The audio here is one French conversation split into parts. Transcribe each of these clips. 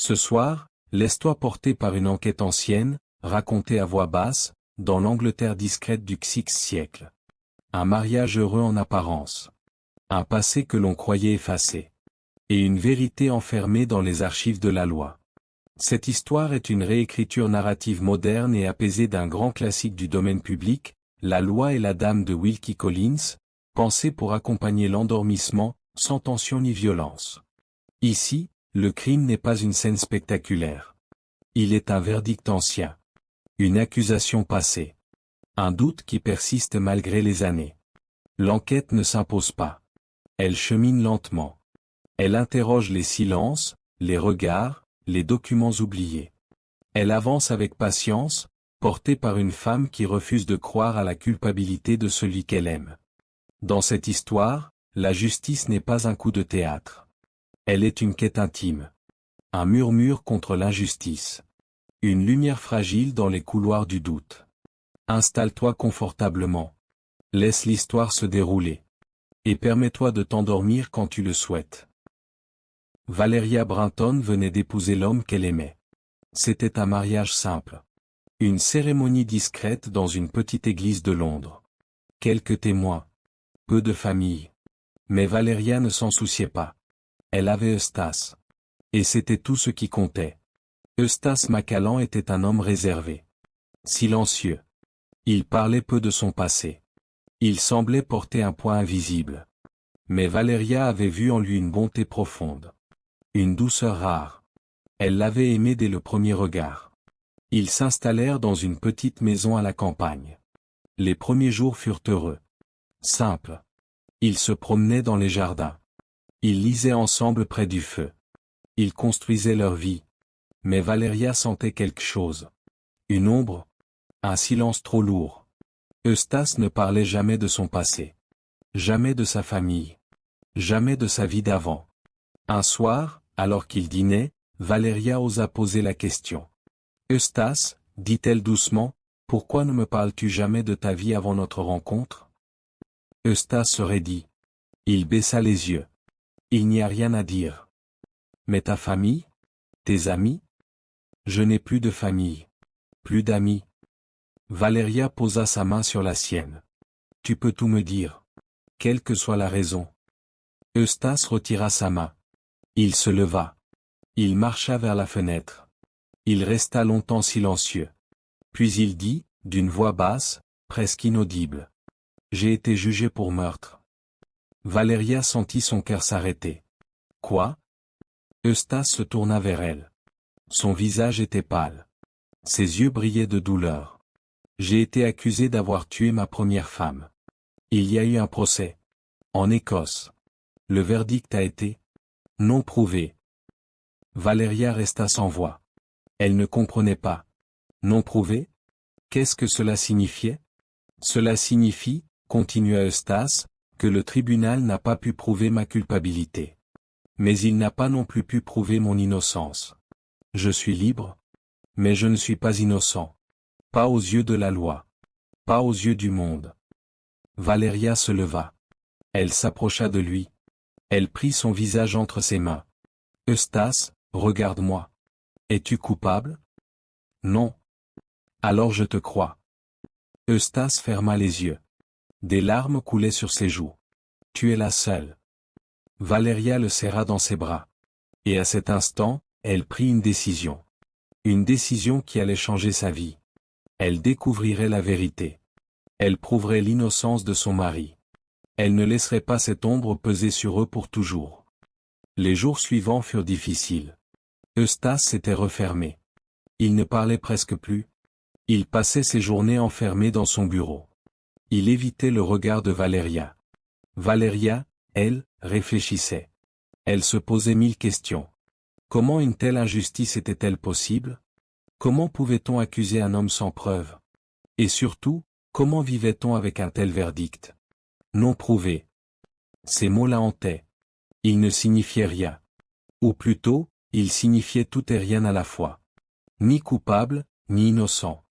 Ce soir, laisse-toi porter par une enquête ancienne, racontée à voix basse, dans l'Angleterre discrète du XIe siècle. Un mariage heureux en apparence. Un passé que l'on croyait effacé. Et une vérité enfermée dans les archives de la loi. Cette histoire est une réécriture narrative moderne et apaisée d'un grand classique du domaine public, La loi et la dame de Wilkie Collins, pensée pour accompagner l'endormissement, sans tension ni violence. Ici, le crime n'est pas une scène spectaculaire. Il est un verdict ancien. Une accusation passée. Un doute qui persiste malgré les années. L'enquête ne s'impose pas. Elle chemine lentement. Elle interroge les silences, les regards, les documents oubliés. Elle avance avec patience, portée par une femme qui refuse de croire à la culpabilité de celui qu'elle aime. Dans cette histoire, la justice n'est pas un coup de théâtre. Elle est une quête intime. Un murmure contre l'injustice. Une lumière fragile dans les couloirs du doute. Installe-toi confortablement. Laisse l'histoire se dérouler. Et permets-toi de t'endormir quand tu le souhaites. Valeria Brinton venait d'épouser l'homme qu'elle aimait. C'était un mariage simple. Une cérémonie discrète dans une petite église de Londres. Quelques témoins. Peu de famille. Mais Valeria ne s'en souciait pas. Elle avait Eustace. Et c'était tout ce qui comptait. Eustace Macallan était un homme réservé. Silencieux. Il parlait peu de son passé. Il semblait porter un poids invisible. Mais Valeria avait vu en lui une bonté profonde. Une douceur rare. Elle l'avait aimé dès le premier regard. Ils s'installèrent dans une petite maison à la campagne. Les premiers jours furent heureux. Simples. Ils se promenaient dans les jardins. Ils lisaient ensemble près du feu. Ils construisaient leur vie. Mais Valeria sentait quelque chose. Une ombre. Un silence trop lourd. Eustace ne parlait jamais de son passé. Jamais de sa famille. Jamais de sa vie d'avant. Un soir, alors qu'il dînait, Valeria osa poser la question. « Eustace, dit-elle doucement, pourquoi ne me parles-tu jamais de ta vie avant notre rencontre ?» Eustace se raidit. Il baissa les yeux. « Il n'y a rien à dire. »« Mais ta famille ? Tes amis ? » ?»« Je n'ai plus de famille. Plus d'amis. » Valeria posa sa main sur la sienne. « Tu peux tout me dire. Quelle que soit la raison. » Eustace retira sa main. Il se leva. Il marcha vers la fenêtre. Il resta longtemps silencieux. Puis il dit, d'une voix basse, presque inaudible. « J'ai été jugé pour meurtre. » Valeria sentit son cœur s'arrêter. « Quoi ?» Eustace se tourna vers elle. Son visage était pâle. Ses yeux brillaient de douleur. « J'ai été accusé d'avoir tué ma première femme. Il y a eu un procès. En Écosse. Le verdict a été non prouvé. » Valeria resta sans voix. Elle ne comprenait pas. Non prouvé ? Qu'est-ce que cela signifiait ? Cela signifie, continua Eustace, que le tribunal n'a pas pu prouver ma culpabilité. Mais il n'a pas non plus pu prouver mon innocence. Je suis libre, mais je ne suis pas innocent. Pas aux yeux de la loi. Pas aux yeux du monde. Valeria se leva. Elle s'approcha de lui. Elle prit son visage entre ses mains. Eustace, regarde-moi. Es-tu coupable ? Non. Alors je te crois. Eustace ferma les yeux. Des larmes coulaient sur ses joues. Tu es la seule. Valeria le serra dans ses bras. Et à cet instant, elle prit une décision. Une décision qui allait changer sa vie. Elle découvrirait la vérité. Elle prouverait l'innocence de son mari. Elle ne laisserait pas cette ombre peser sur eux pour toujours. Les jours suivants furent difficiles. Eustace s'était refermé. Il ne parlait presque plus. Il passait ses journées enfermé dans son bureau. Il évitait le regard de Valeria. Valeria, elle, réfléchissait. Elle se posait 1000 questions. Comment une telle injustice était-elle possible ? Comment pouvait-on accuser un homme sans preuve ? Et surtout, comment vivait-on avec un tel verdict ? Non prouvé. Ces mots la hantaient. Ils ne signifiaient rien. Ou plutôt, ils signifiaient tout et rien à la fois. Ni coupable, ni innocent.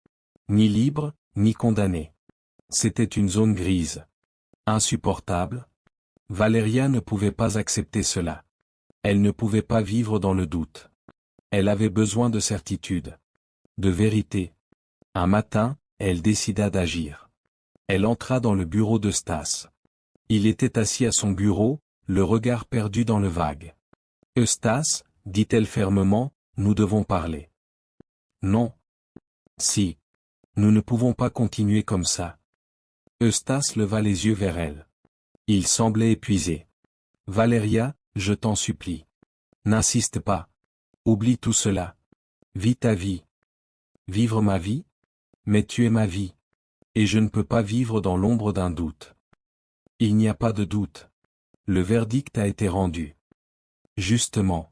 Ni libre, ni condamné. C'était une zone grise. Insupportable. Valeria ne pouvait pas accepter cela. Elle ne pouvait pas vivre dans le doute. Elle avait besoin de certitude. De vérité. Un matin, elle décida d'agir. Elle entra dans le bureau de Stas. Il était assis à son bureau, le regard perdu dans le vague. « Eustace, dit-elle fermement, nous devons parler. » « Non. »« Si. Nous ne pouvons pas continuer comme ça. » Eustace leva les yeux vers elle. Il semblait épuisé. « Valéria, je t'en supplie. N'insiste pas. Oublie tout cela. Vis ta vie. » « Vivre ma vie ? Mais tu es ma vie. Et je ne peux pas vivre dans l'ombre d'un doute. » « Il n'y a pas de doute. Le verdict a été rendu. » « Justement.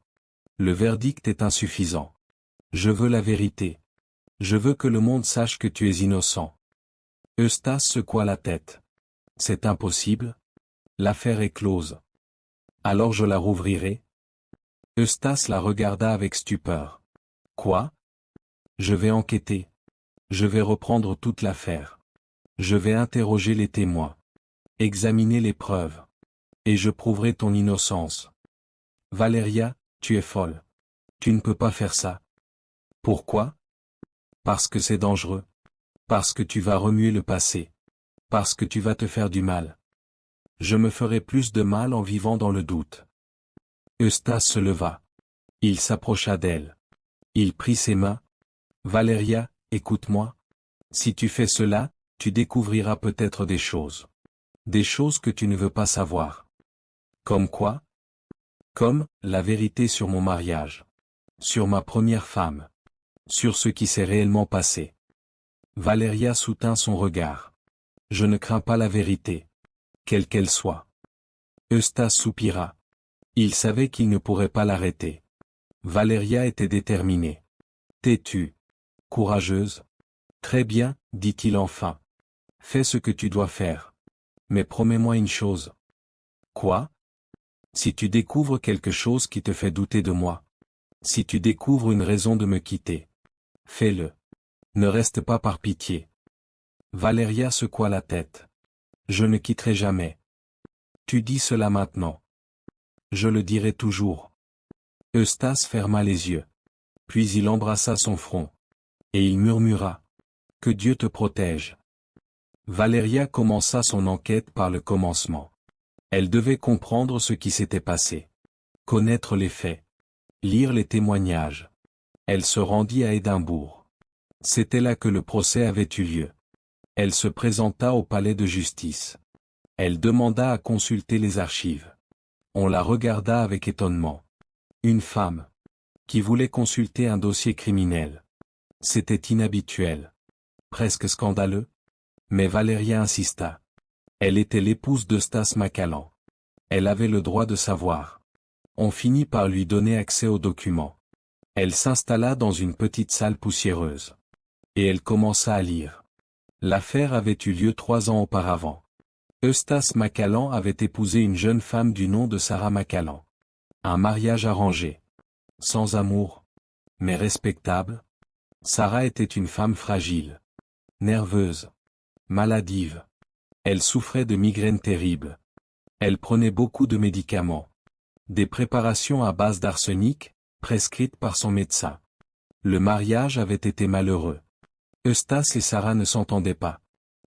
Le verdict est insuffisant. Je veux la vérité. Je veux que le monde sache que tu es innocent. » Eustace secoua la tête. « C'est impossible. L'affaire est close. Alors je la rouvrirai. » Eustace la regarda avec stupeur. « Quoi ? » « Je vais enquêter. Je vais reprendre toute l'affaire. Je vais interroger les témoins. Examiner les preuves. Et je prouverai ton innocence. » « Valéria, tu es folle. Tu ne peux pas faire ça. » « Pourquoi ? » « Parce que c'est dangereux. Parce que tu vas remuer le passé. Parce que tu vas te faire du mal. Je me ferai plus de mal en vivant dans le doute. » Eustace se leva. Il s'approcha d'elle. Il prit ses mains. « Valéria, écoute-moi. Si tu fais cela, tu découvriras peut-être des choses. Des choses que tu ne veux pas savoir. » « Comme quoi ? » « Comme, la vérité sur mon mariage. Sur ma première femme. Sur ce qui s'est réellement passé. » Valéria soutint son regard. « Je ne crains pas la vérité. Quelle qu'elle soit. » Eustace soupira. Il savait qu'il ne pourrait pas l'arrêter. Valéria était déterminée. Têtue. Courageuse. « Très bien, dit-il enfin. Fais ce que tu dois faire. Mais promets-moi une chose. » « Quoi ? » « Si tu découvres quelque chose qui te fait douter de moi. Si tu découvres une raison de me quitter. Fais-le. Ne reste pas par pitié. » Valéria secoua la tête. « Je ne quitterai jamais. » « Tu dis cela maintenant. »« Je le dirai toujours. » Eustace ferma les yeux. Puis il embrassa son front. Et il murmura. « Que Dieu te protège. » Valéria commença son enquête par le commencement. Elle devait comprendre ce qui s'était passé. Connaître les faits. Lire les témoignages. Elle se rendit à Édimbourg. C'était là que le procès avait eu lieu. Elle se présenta au palais de justice. Elle demanda à consulter les archives. On la regarda avec étonnement. Une femme. Qui voulait consulter un dossier criminel. C'était inhabituel. Presque scandaleux. Mais Valéria insista. Elle était l'épouse d'Eustace McCallan. Elle avait le droit de savoir. On finit par lui donner accès aux documents. Elle s'installa dans une petite salle poussiéreuse. Et elle commença à lire. L'affaire avait eu lieu 3 ans auparavant. Eustace McCallan avait épousé une jeune femme du nom de Sarah McCallan. Un mariage arrangé. Sans amour. Mais respectable. Sarah était une femme fragile. Nerveuse. Maladive. Elle souffrait de migraines terribles. Elle prenait beaucoup de médicaments. Des préparations à base d'arsenic, prescrites par son médecin. Le mariage avait été malheureux. Eustace et Sarah ne s'entendaient pas.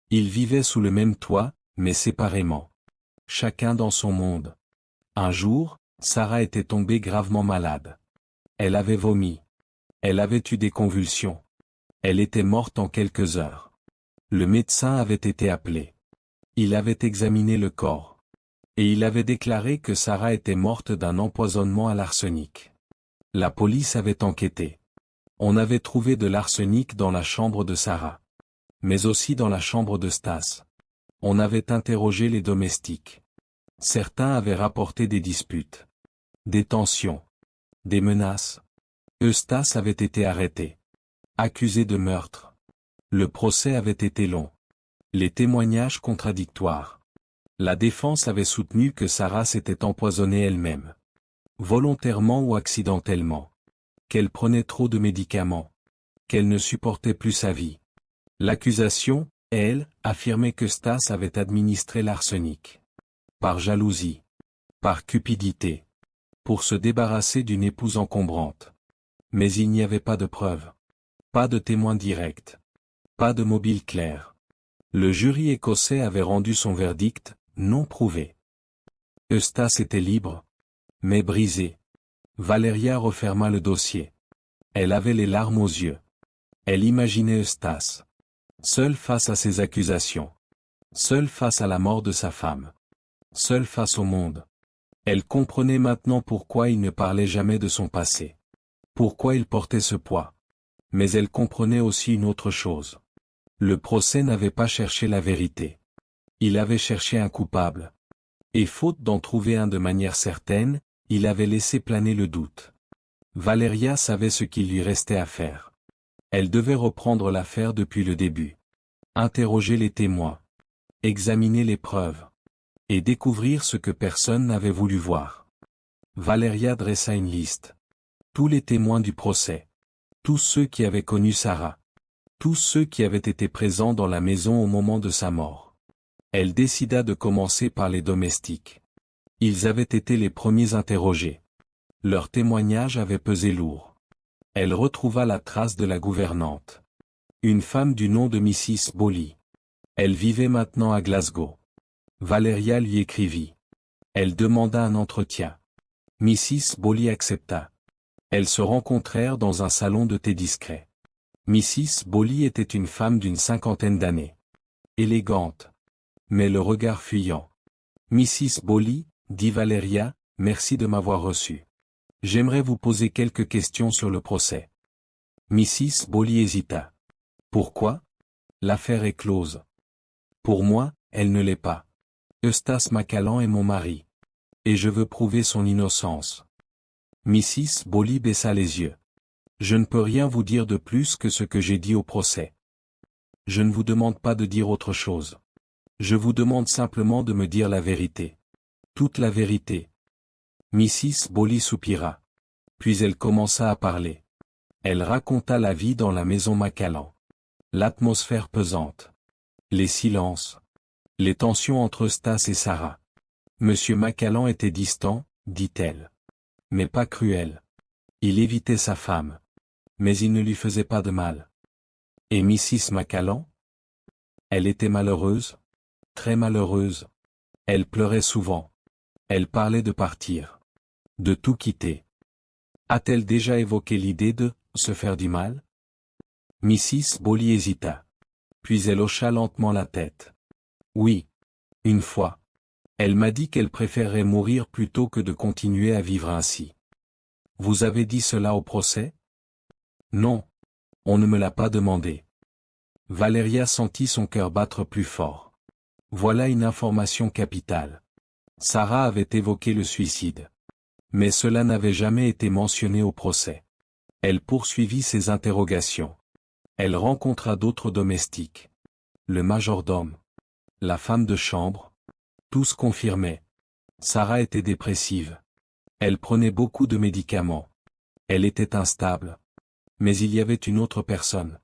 Ils vivaient sous le même toit, mais séparément. Chacun dans son monde. Un jour, Sarah était tombée gravement malade. Elle avait vomi. Elle avait eu des convulsions. Elle était morte en quelques heures. Le médecin avait été appelé. Il avait examiné le corps. Et il avait déclaré que Sarah était morte d'un empoisonnement à l'arsenic. La police avait enquêté. On avait trouvé de l'arsenic dans la chambre de Sarah. Mais aussi dans la chambre de Stas. On avait interrogé les domestiques. Certains avaient rapporté des disputes. Des tensions. Des menaces. Eustace avait été arrêté. Accusé de meurtre. Le procès avait été long. Les témoignages contradictoires. La défense avait soutenu que Sarah s'était empoisonnée elle-même. Volontairement ou accidentellement. Qu'elle prenait trop de médicaments. Qu'elle ne supportait plus sa vie. L'accusation, elle, affirmait que Stas avait administré l'arsenic. Par jalousie. Par cupidité. Pour se débarrasser d'une épouse encombrante. Mais il n'y avait pas de preuves. Pas de témoins directs. Pas de mobile clair. Le jury écossais avait rendu son verdict, non prouvé. Eustace était libre, mais brisé. Valeria referma le dossier. Elle avait les larmes aux yeux. Elle imaginait Eustace. Seul face à ses accusations. Seul face à la mort de sa femme. Seul face au monde. Elle comprenait maintenant pourquoi il ne parlait jamais de son passé. Pourquoi il portait ce poids. Mais elle comprenait aussi une autre chose. Le procès n'avait pas cherché la vérité. Il avait cherché un coupable. Et faute d'en trouver un de manière certaine, il avait laissé planer le doute. Valeria savait ce qu'il lui restait à faire. Elle devait reprendre l'affaire depuis le début. Interroger les témoins. Examiner les preuves. Et découvrir ce que personne n'avait voulu voir. Valeria dressa une liste. Tous les témoins du procès. Tous ceux qui avaient connu Sarah. Tous ceux qui avaient été présents dans la maison au moment de sa mort. Elle décida de commencer par les domestiques. Ils avaient été les premiers interrogés. Leur témoignage avait pesé lourd. Elle retrouva la trace de la gouvernante. Une femme du nom de Mrs. Bowley. Elle vivait maintenant à Glasgow. Valeria lui écrivit. Elle demanda un entretien. Mrs. Bowley accepta. Elles se rencontrèrent dans un salon de thé discret. Mrs. Bowley était une femme d'une 50aine d'années. Élégante. Mais le regard fuyant. Mrs. Bowley, dit Valeria, merci de m'avoir reçu. J'aimerais vous poser quelques questions sur le procès. Mrs. Bowley hésita. Pourquoi? L'affaire est close. Pour moi, elle ne l'est pas. Eustace McCallan est mon mari. Et je veux prouver son innocence. Mrs. Bowley baissa les yeux. Je ne peux rien vous dire de plus que ce que j'ai dit au procès. Je ne vous demande pas de dire autre chose. Je vous demande simplement de me dire la vérité. Toute la vérité. Mrs. Bowley soupira. Puis elle commença à parler. Elle raconta la vie dans la maison McCallan. L'atmosphère pesante. Les silences. Les tensions entre Eustace et Sarah. Monsieur McCallan était distant, dit-elle. Mais pas cruel. Il évitait sa femme. Mais il ne lui faisait pas de mal. Et Mrs. McCallan? Elle était malheureuse. Très malheureuse. Elle pleurait souvent. Elle parlait de partir. De tout quitter. A-t-elle déjà évoqué l'idée de se faire du mal? Mrs. Bowley hésita. Puis elle hocha lentement la tête. Oui. Une fois. Elle m'a dit qu'elle préférerait mourir plutôt que de continuer à vivre ainsi. Vous avez dit cela au procès? Non. On ne me l'a pas demandé. Valeria sentit son cœur battre plus fort. Voilà une information capitale. Sarah avait évoqué le suicide. Mais cela n'avait jamais été mentionné au procès. Elle poursuivit ses interrogations. Elle rencontra d'autres domestiques. Le majordome. La femme de chambre. Tous confirmaient. Sarah était dépressive. Elle prenait beaucoup de médicaments. Elle était instable. Mais il y avait une autre personne.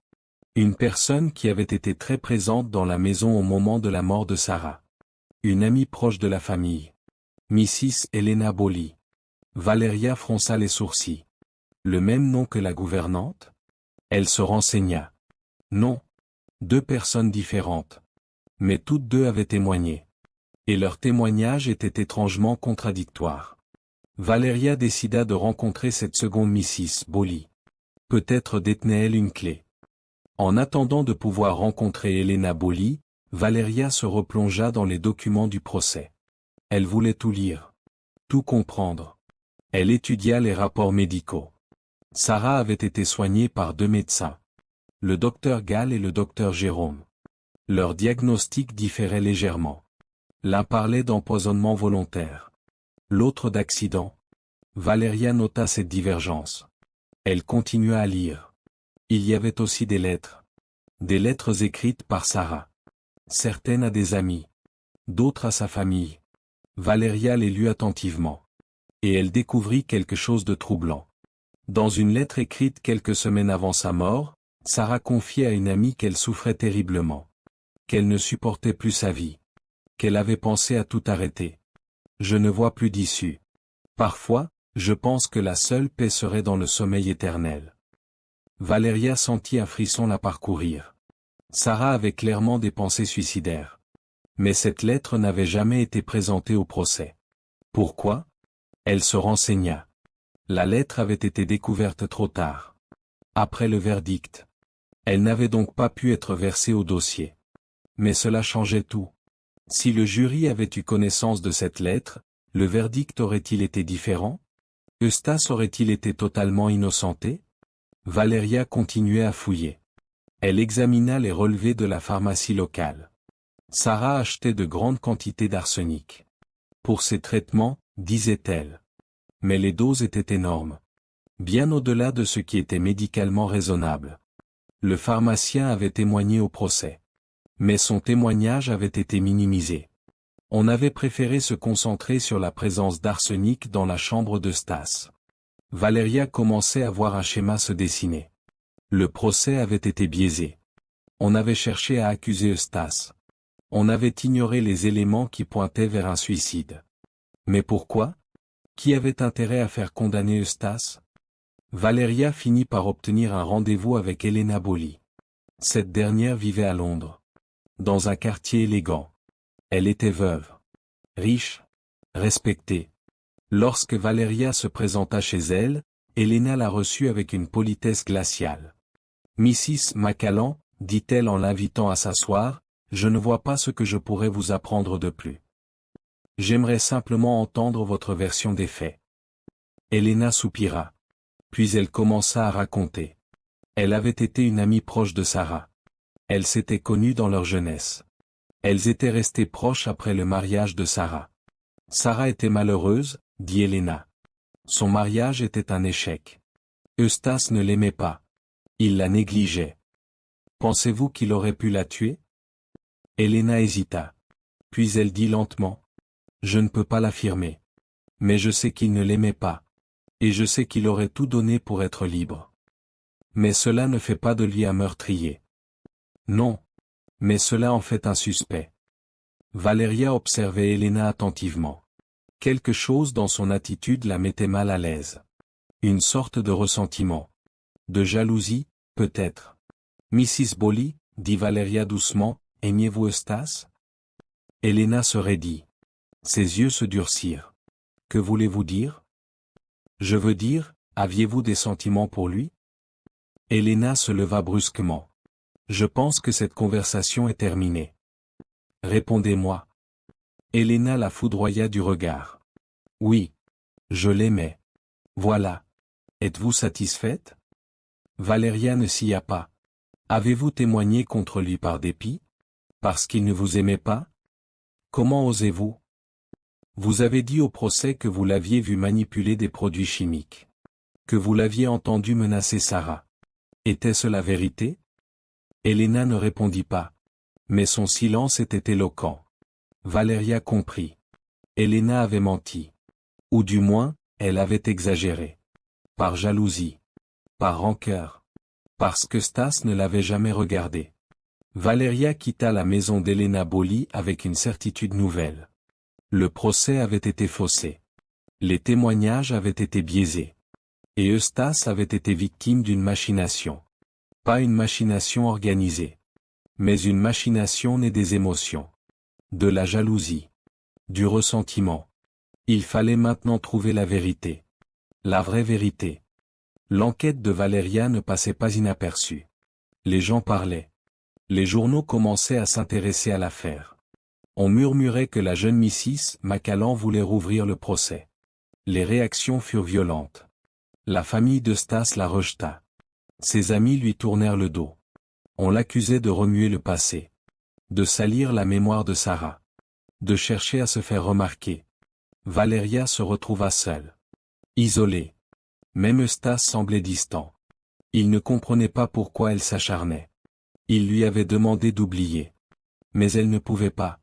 Une personne qui avait été très présente dans la maison au moment de la mort de Sarah. Une amie proche de la famille. Mrs. Helena Bowley. Valeria fronça les sourcils. Le même nom que la gouvernante? Elle se renseigna. Non. Deux personnes différentes. Mais toutes deux avaient témoigné. Et leurs témoignages étaient étrangement contradictoires. Valeria décida de rencontrer cette seconde Mrs. Bowley. Peut-être détenait-elle une clé. En attendant de pouvoir rencontrer Helena Bowley, Valeria se replongea dans les documents du procès. Elle voulait tout lire. Tout comprendre. Elle étudia les rapports médicaux. Sarah avait été soignée par deux médecins. Le docteur Gall et le docteur Jérôme. Leur diagnostic différait légèrement. L'un parlait d'empoisonnement volontaire. L'autre d'accident. Valeria nota cette divergence. Elle continua à lire. Il y avait aussi des lettres. Des lettres écrites par Sarah. Certaines à des amis. D'autres à sa famille. Valeria les lut attentivement. Et elle découvrit quelque chose de troublant. Dans une lettre écrite quelques semaines avant sa mort, Sarah confiait à une amie qu'elle souffrait terriblement. Qu'elle ne supportait plus sa vie. Qu'elle avait pensé à tout arrêter. Je ne vois plus d'issue. Parfois, Je pense que la seule paix serait dans le sommeil éternel. Valeria sentit un frisson la parcourir. Sarah avait clairement des pensées suicidaires. Mais cette lettre n'avait jamais été présentée au procès. Pourquoi? Elle se renseigna. La lettre avait été découverte trop tard. Après le verdict. Elle n'avait donc pas pu être versée au dossier. Mais cela changeait tout. Si le jury avait eu connaissance de cette lettre, le verdict aurait-il été différent? Eustace aurait-il été totalement innocenté? Valeria continuait à fouiller. Elle examina les relevés de la pharmacie locale. Sarah achetait de grandes quantités d'arsenic. Pour ses traitements, disait-elle. Mais les doses étaient énormes. Bien au-delà de ce qui était médicalement raisonnable. Le pharmacien avait témoigné au procès. Mais son témoignage avait été minimisé. On avait préféré se concentrer sur la présence d'arsenic dans la chambre d'Eustace. Valeria commençait à voir un schéma se dessiner. Le procès avait été biaisé. On avait cherché à accuser Eustace. On avait ignoré les éléments qui pointaient vers un suicide. Mais pourquoi? Qui avait intérêt à faire condamner Eustace? Valeria finit par obtenir un rendez-vous avec Elena Bolli. Cette dernière vivait à Londres. Dans un quartier élégant. Elle était veuve. Riche. Respectée. Lorsque Valeria se présenta chez elle, Elena la reçut avec une politesse glaciale. « Mrs. McCallan, dit-elle en l'invitant à s'asseoir, je ne vois pas ce que je pourrais vous apprendre de plus. J'aimerais simplement entendre votre version des faits. » Elena soupira. Puis elle commença à raconter. Elle avait été une amie proche de Sarah. Elles s'étaient connues dans leur jeunesse. Elles étaient restées proches après le mariage de Sarah. Sarah était malheureuse, dit Elena. Son mariage était un échec. Eustace ne l'aimait pas. Il la négligeait. Pensez-vous qu'il aurait pu la tuer? Elena hésita. Puis elle dit lentement. Je ne peux pas l'affirmer. Mais je sais qu'il ne l'aimait pas. Et je sais qu'il aurait tout donné pour être libre. Mais cela ne fait pas de lui un meurtrier. Non. Mais cela en fait un suspect. Valeria observait Elena attentivement. Quelque chose dans son attitude la mettait mal à l'aise. Une sorte de ressentiment. De jalousie, peut-être. Mrs. Bolli, dit Valeria doucement, aimiez-vous Eustace? Elena se raidit. Ses yeux se durcirent. Que voulez-vous dire? Je veux dire, aviez-vous des sentiments pour lui? Elena se leva brusquement. Je pense que cette conversation est terminée. Répondez-moi. Elena la foudroya du regard. Oui. Je l'aimais. Voilà. Êtes-vous satisfaite? Valeria ne s'y a pas. Avez-vous témoigné contre lui par dépit? Parce qu'il ne vous aimait pas? Comment osez-vous? Vous avez dit au procès que vous l'aviez vu manipuler des produits chimiques. Que vous l'aviez entendu menacer Sarah. Était-ce la vérité? Elena ne répondit pas. Mais son silence était éloquent. Valeria comprit. Elena avait menti. Ou du moins, elle avait exagéré. Par jalousie. Par rancœur. Parce que Eustace ne l'avait jamais regardée. Valeria quitta la maison d'Elena Bolli avec une certitude nouvelle. Le procès avait été faussé. Les témoignages avaient été biaisés. Et Eustace avait été victime d'une machination. Pas une machination organisée. Mais une machination née des émotions. De la jalousie. Du ressentiment. Il fallait maintenant trouver la vérité. La vraie vérité. L'enquête de Valeria ne passait pas inaperçue. Les gens parlaient. Les journaux commençaient à s'intéresser à l'affaire. On murmurait que la jeune Mrs. McCallan voulait rouvrir le procès. Les réactions furent violentes. La famille d'Eustace la rejeta. Ses amis lui tournèrent le dos. On l'accusait de remuer le passé. De salir la mémoire de Sarah. De chercher à se faire remarquer. Valeria se retrouva seule. Isolée. Même Eustace semblait distant. Il ne comprenait pas pourquoi elle s'acharnait. Il lui avait demandé d'oublier. Mais elle ne pouvait pas.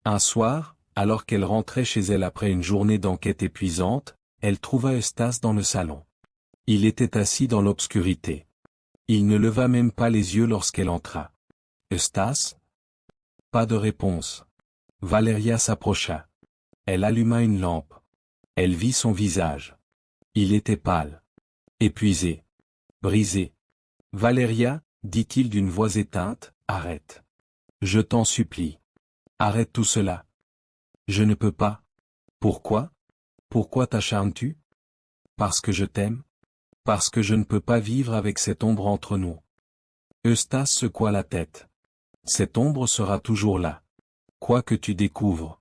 Un soir, alors qu'elle rentrait chez elle après une journée d'enquête épuisante, elle trouva Eustace dans le salon. Il était assis dans l'obscurité. Il ne leva même pas les yeux lorsqu'elle entra. Eustace? Pas de réponse. Valeria s'approcha. Elle alluma une lampe. Elle vit son visage. Il était pâle. Épuisé. Brisé. Valéria, dit-il d'une voix éteinte, arrête. Je t'en supplie. Arrête tout cela. Je ne peux pas. Pourquoi? Pourquoi t'acharnes-tu? Parce que je t'aime? Parce que je ne peux pas vivre avec cette ombre entre nous. Eustace secoua la tête. Cette ombre sera toujours là. Quoi que tu découvres.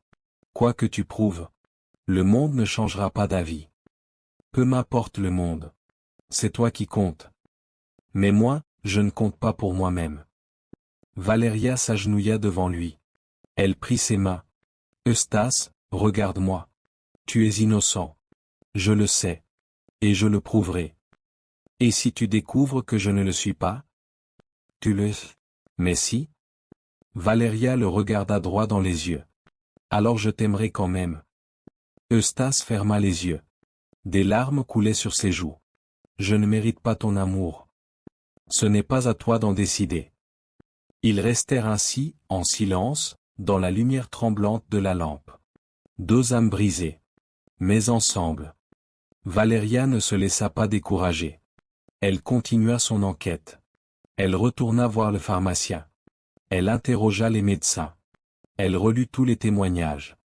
Quoi que tu prouves. Le monde ne changera pas d'avis. Peu m'importe le monde. C'est toi qui comptes. Mais moi, je ne compte pas pour moi-même. Valéria s'agenouilla devant lui. Elle prit ses mains. Eustace, regarde-moi. Tu es innocent. Je le sais. Et je le prouverai. Et si tu découvres que je ne le suis pas? Tu le... Mais si? Valéria le regarda droit dans les yeux. Alors je t'aimerai quand même. Eustace ferma les yeux. Des larmes coulaient sur ses joues. Je ne mérite pas ton amour. Ce n'est pas à toi d'en décider. Ils restèrent ainsi, en silence, dans la lumière tremblante de la lampe. Deux âmes brisées. Mais ensemble. Valéria ne se laissa pas décourager. Elle continua son enquête. Elle retourna voir le pharmacien. Elle interrogea les médecins. Elle relut tous les témoignages.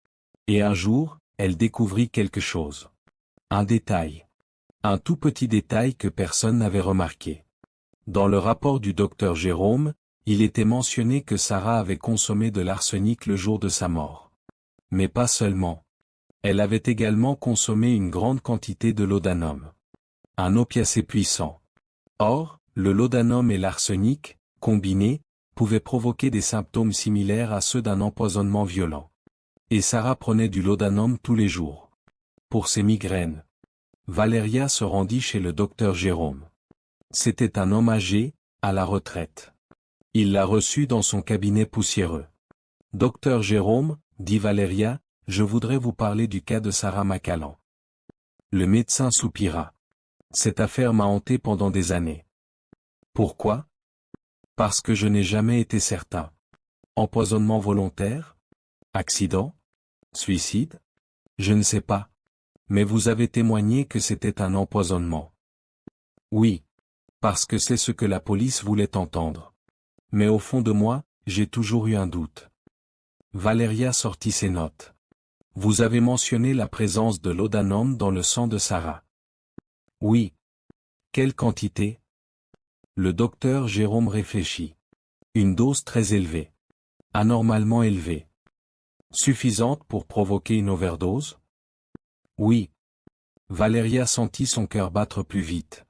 Et un jour, elle découvrit quelque chose. Un détail. Un tout petit détail que personne n'avait remarqué. Dans le rapport du docteur Jérôme, il était mentionné que Sarah avait consommé de l'arsenic le jour de sa mort. Mais pas seulement. Elle avait également consommé une grande quantité de laudanum. Un opiacé puissant. Or, le laudanum et l'arsenic, combinés, pouvaient provoquer des symptômes similaires à ceux d'un empoisonnement violent. Et Sarah prenait du laudanum tous les jours. Pour ses migraines. Valéria se rendit chez le docteur Jérôme. C'était un homme âgé, à la retraite. Il la reçut dans son cabinet poussiéreux. « Docteur Jérôme, dit Valéria, je voudrais vous parler du cas de Sarah McCallan. » Le médecin soupira. « Cette affaire m'a hanté pendant des années. » Pourquoi? Parce que je n'ai jamais été certain. Empoisonnement volontaire? Accident? Suicide? Je ne sais pas. Mais vous avez témoigné que c'était un empoisonnement. Oui. Parce que c'est ce que la police voulait entendre. Mais au fond de moi, j'ai toujours eu un doute. Valéria sortit ses notes. Vous avez mentionné la présence de laudanum dans le sang de Sarah. Oui. Quelle quantité? Le docteur Jérôme réfléchit. Une dose très élevée. Anormalement élevée. Suffisante pour provoquer une overdose? Oui. Valéria sentit son cœur battre plus vite.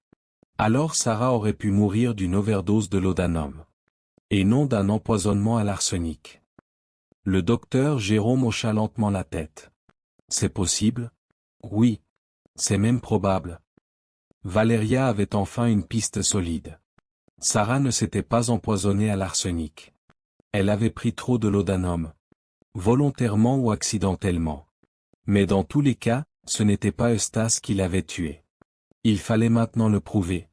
Alors Sarah aurait pu mourir d'une overdose de laudanum. Et non d'un empoisonnement à l'arsenic. Le docteur Jérôme hocha lentement la tête. C'est possible? Oui. C'est même probable. Valéria avait enfin une piste solide. Sarah ne s'était pas empoisonnée à l'arsenic. Elle avait pris trop de laudanum. Volontairement ou accidentellement. Mais dans tous les cas, ce n'était pas Eustace qui l'avait tuée. Il fallait maintenant le prouver.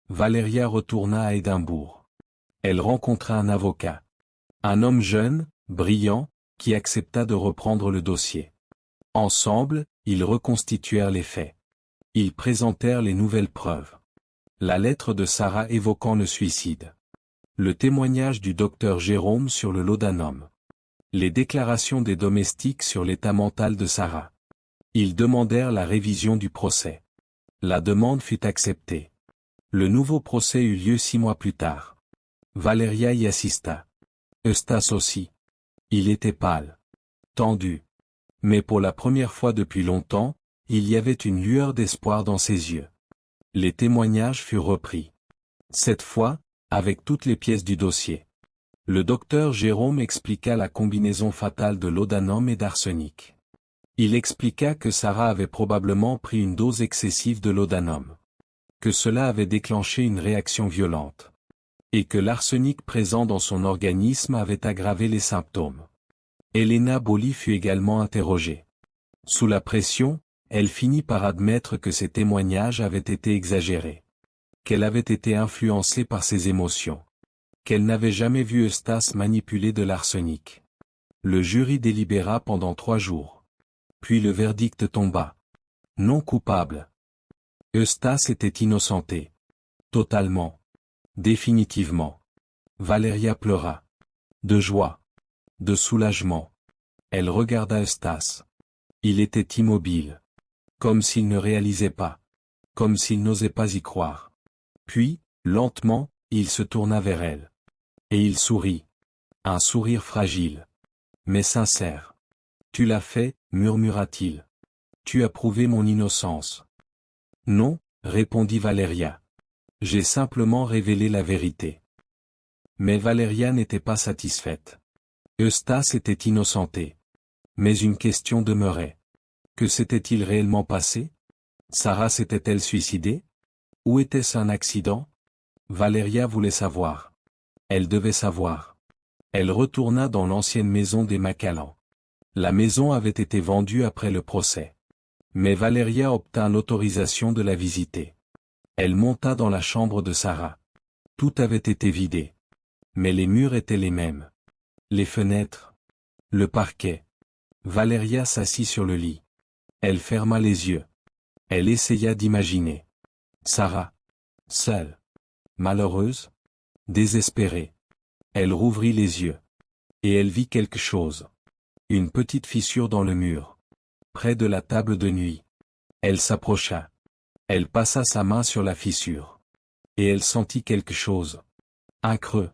Valéria retourna à Édimbourg. Elle rencontra un avocat. Un homme jeune, brillant, qui accepta de reprendre le dossier. Ensemble, ils reconstituèrent les faits. Ils présentèrent les nouvelles preuves. La lettre de Sarah évoquant le suicide. Le témoignage du docteur Jérôme sur le laudanum. Les déclarations des domestiques sur l'état mental de Sarah. Ils demandèrent la révision du procès. La demande fut acceptée. Le nouveau procès eut lieu 6 mois plus tard. Valéria y assista. Eustace aussi. Il était pâle. Tendu. Mais pour la première fois depuis longtemps, il y avait une lueur d'espoir dans ses yeux. Les témoignages furent repris. Cette fois, avec toutes les pièces du dossier. Le docteur Jérôme expliqua la combinaison fatale de laudanum et d'arsenic. Il expliqua que Sarah avait probablement pris une dose excessive de laudanum. Que cela avait déclenché une réaction violente. Et que l'arsenic présent dans son organisme avait aggravé les symptômes. Elena Bolli fut également interrogée. Sous la pression, elle finit par admettre que ses témoignages avaient été exagérés. Qu'elle avait été influencée par ses émotions. Qu'elle n'avait jamais vu Eustace manipuler de l'arsenic. Le jury délibéra pendant 3 jours. Puis le verdict tomba. Non coupable. Eustace était innocenté. Totalement. Définitivement. Valeria pleura. De joie. De soulagement. Elle regarda Eustace. Il était immobile. Comme s'il ne réalisait pas. Comme s'il n'osait pas y croire. Puis, lentement, il se tourna vers elle. Et il sourit. Un sourire fragile. Mais sincère. Tu l'as fait, murmura-t-il. Tu as prouvé mon innocence. Non, répondit Valeria. J'ai simplement révélé la vérité. Mais Valeria n'était pas satisfaite. Eustace était innocenté. Mais une question demeurait. Que s'était-il réellement passé? Sarah s'était-elle suicidée? Ou était-ce un accident? Valeria voulait savoir. Elle devait savoir. Elle retourna dans l'ancienne maison des Macallan. La maison avait été vendue après le procès. Mais Valeria obtint l'autorisation de la visiter. Elle monta dans la chambre de Sarah. Tout avait été vidé. Mais les murs étaient les mêmes. Les fenêtres. Le parquet. Valeria s'assit sur le lit. Elle ferma les yeux. Elle essaya d'imaginer. Sarah. Seule. Malheureuse. Désespérée. Elle rouvrit les yeux. Et elle vit quelque chose. Une petite fissure dans le mur. Près de la table de nuit. Elle s'approcha. Elle passa sa main sur la fissure. Et elle sentit quelque chose. Un creux.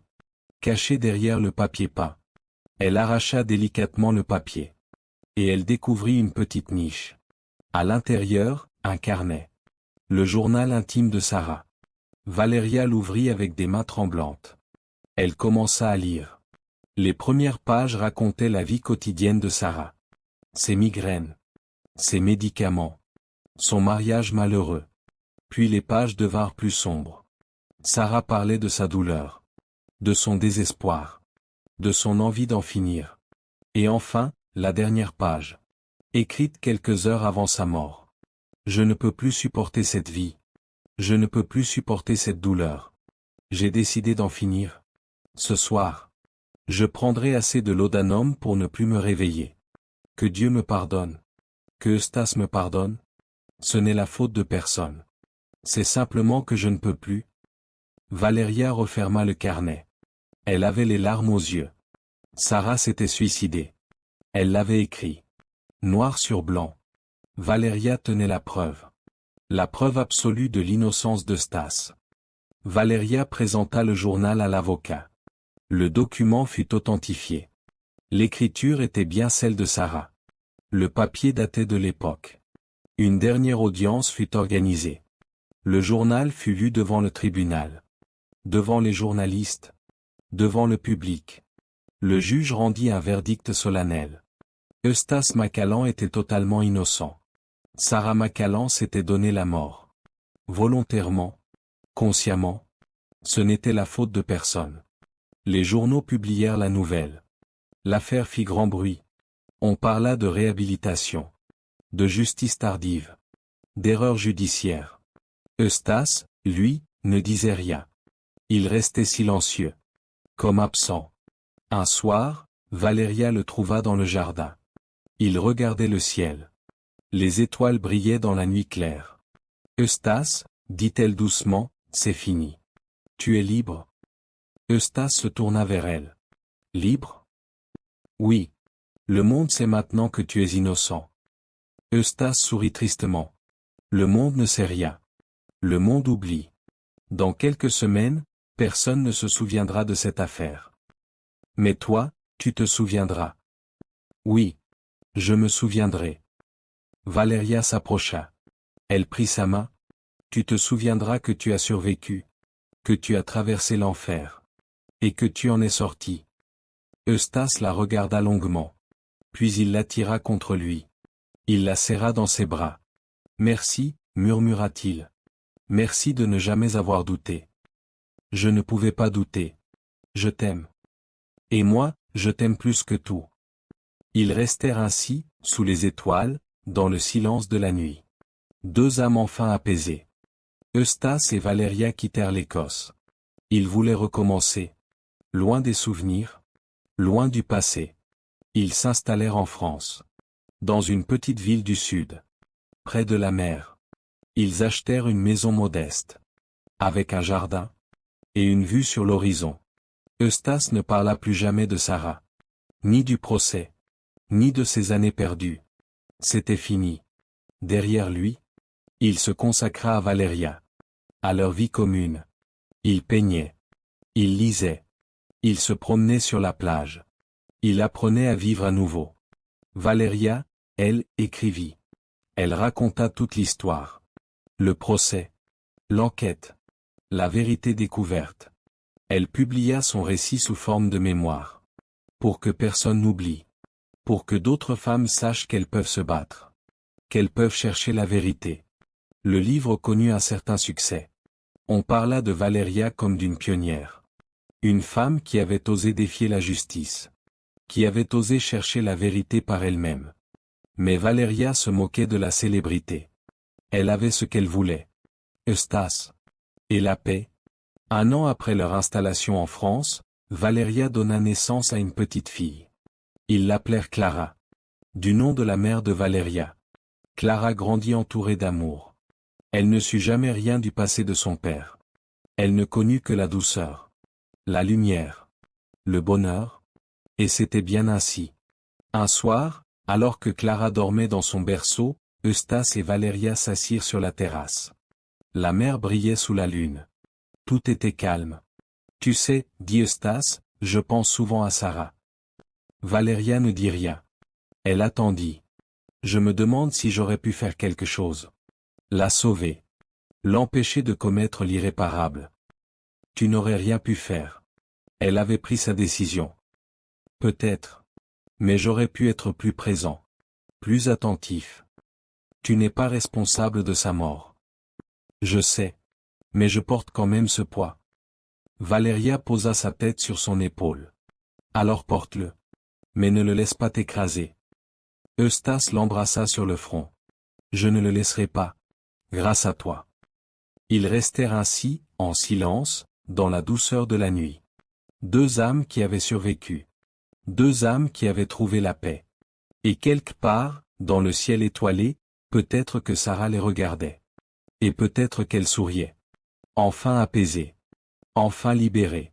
Caché derrière le papier peint. Elle arracha délicatement le papier. Et elle découvrit une petite niche. À l'intérieur, un carnet. Le journal intime de Sarah. Valeria l'ouvrit avec des mains tremblantes. Elle commença à lire. Les premières pages racontaient la vie quotidienne de Sarah. Ses migraines. Ses médicaments. Son mariage malheureux. Puis les pages devinrent plus sombres. Sarah parlait de sa douleur. De son désespoir. De son envie d'en finir. Et enfin, la dernière page. Écrite quelques heures avant sa mort. Je ne peux plus supporter cette vie. Je ne peux plus supporter cette douleur. J'ai décidé d'en finir. Ce soir. Je prendrai assez de laudanum pour ne plus me réveiller. Que Dieu me pardonne. Que Eustace me pardonne. Ce n'est la faute de personne. C'est simplement que je ne peux plus. Valeria referma le carnet. Elle avait les larmes aux yeux. Sarah s'était suicidée. Elle l'avait écrit. Noir sur blanc. Valeria tenait la preuve. La preuve absolue de l'innocence d'Eustace. Valeria présenta le journal à l'avocat. Le document fut authentifié. L'écriture était bien celle de Sarah. Le papier datait de l'époque. Une dernière audience fut organisée. Le journal fut lu devant le tribunal. Devant les journalistes. Devant le public. Le juge rendit un verdict solennel. Eustace Macallan était totalement innocent. Sarah Macallan s'était donné la mort. Volontairement. Consciemment. Ce n'était la faute de personne. Les journaux publièrent la nouvelle. L'affaire fit grand bruit. On parla de réhabilitation. De justice tardive. D'erreur judiciaire. Eustace, lui, ne disait rien. Il restait silencieux. Comme absent. Un soir, Valeria le trouva dans le jardin. Il regardait le ciel. Les étoiles brillaient dans la nuit claire. Eustace, dit-elle doucement, c'est fini. Tu es libre? Eustace se tourna vers elle. Libre? Oui. Le monde sait maintenant que tu es innocent. Eustace sourit tristement. Le monde ne sait rien. Le monde oublie. Dans quelques semaines, personne ne se souviendra de cette affaire. Mais toi, tu te souviendras. Oui. Je me souviendrai. Valeria s'approcha. Elle prit sa main. Tu te souviendras que tu as survécu. Que tu as traversé l'enfer. Et que tu en es sorti. Eustace la regarda longuement. Puis il l'attira contre lui. Il la serra dans ses bras. Merci, murmura-t-il. Merci de ne jamais avoir douté. Je ne pouvais pas douter. Je t'aime. Et moi, je t'aime plus que tout. Ils restèrent ainsi, sous les étoiles, dans le silence de la nuit. Deux âmes enfin apaisées. Eustace et Valeria quittèrent l'Écosse. Ils voulaient recommencer. Loin des souvenirs. Loin du passé. Ils s'installèrent en France. Dans une petite ville du sud. Près de la mer. Ils achetèrent une maison modeste, avec un jardin, et une vue sur l'horizon. Eustace ne parla plus jamais de Sarah, ni du procès, ni de ses années perdues. C'était fini. Derrière lui, il se consacra à Valéria, à leur vie commune. Il peignait. Il lisait. Il se promenait sur la plage. Il apprenait à vivre à nouveau. Valéria, elle, écrivit. Elle raconta toute l'histoire. Le procès. L'enquête. La vérité découverte. Elle publia son récit sous forme de mémoire. Pour que personne n'oublie. Pour que d'autres femmes sachent qu'elles peuvent se battre. Qu'elles peuvent chercher la vérité. Le livre connut un certain succès. On parla de Valéria comme d'une pionnière. Une femme qui avait osé défier la justice. Qui avait osé chercher la vérité par elle-même. Mais Valéria se moquait de la célébrité. Elle avait ce qu'elle voulait. Eustace. Et la paix. Un an après leur installation en France, Valéria donna naissance à une petite fille. Ils l'appelèrent Clara. Du nom de la mère de Valéria. Clara grandit entourée d'amour. Elle ne sut jamais rien du passé de son père. Elle ne connut que la douceur. La lumière. Le bonheur. Et c'était bien ainsi. Un soir, alors que Clara dormait dans son berceau, Eustace et Valéria s'assirent sur la terrasse. La mer brillait sous la lune. Tout était calme. Tu sais, dit Eustace, je pense souvent à Sarah. Valéria ne dit rien. Elle attendit. Je me demande si j'aurais pu faire quelque chose. La sauver. L'empêcher de commettre l'irréparable. Tu n'aurais rien pu faire. Elle avait pris sa décision. Peut-être. Mais j'aurais pu être plus présent. Plus attentif. Tu n'es pas responsable de sa mort. Je sais. Mais je porte quand même ce poids. Valéria posa sa tête sur son épaule. Alors porte-le. Mais ne le laisse pas t'écraser. Eustace l'embrassa sur le front. Je ne le laisserai pas. Grâce à toi. Ils restèrent ainsi, en silence, dans la douceur de la nuit. Deux âmes qui avaient survécu. Deux âmes qui avaient trouvé la paix. Et quelque part, dans le ciel étoilé, peut-être que Sarah les regardait. Et peut-être qu'elle souriait. Enfin apaisée. Enfin libérée.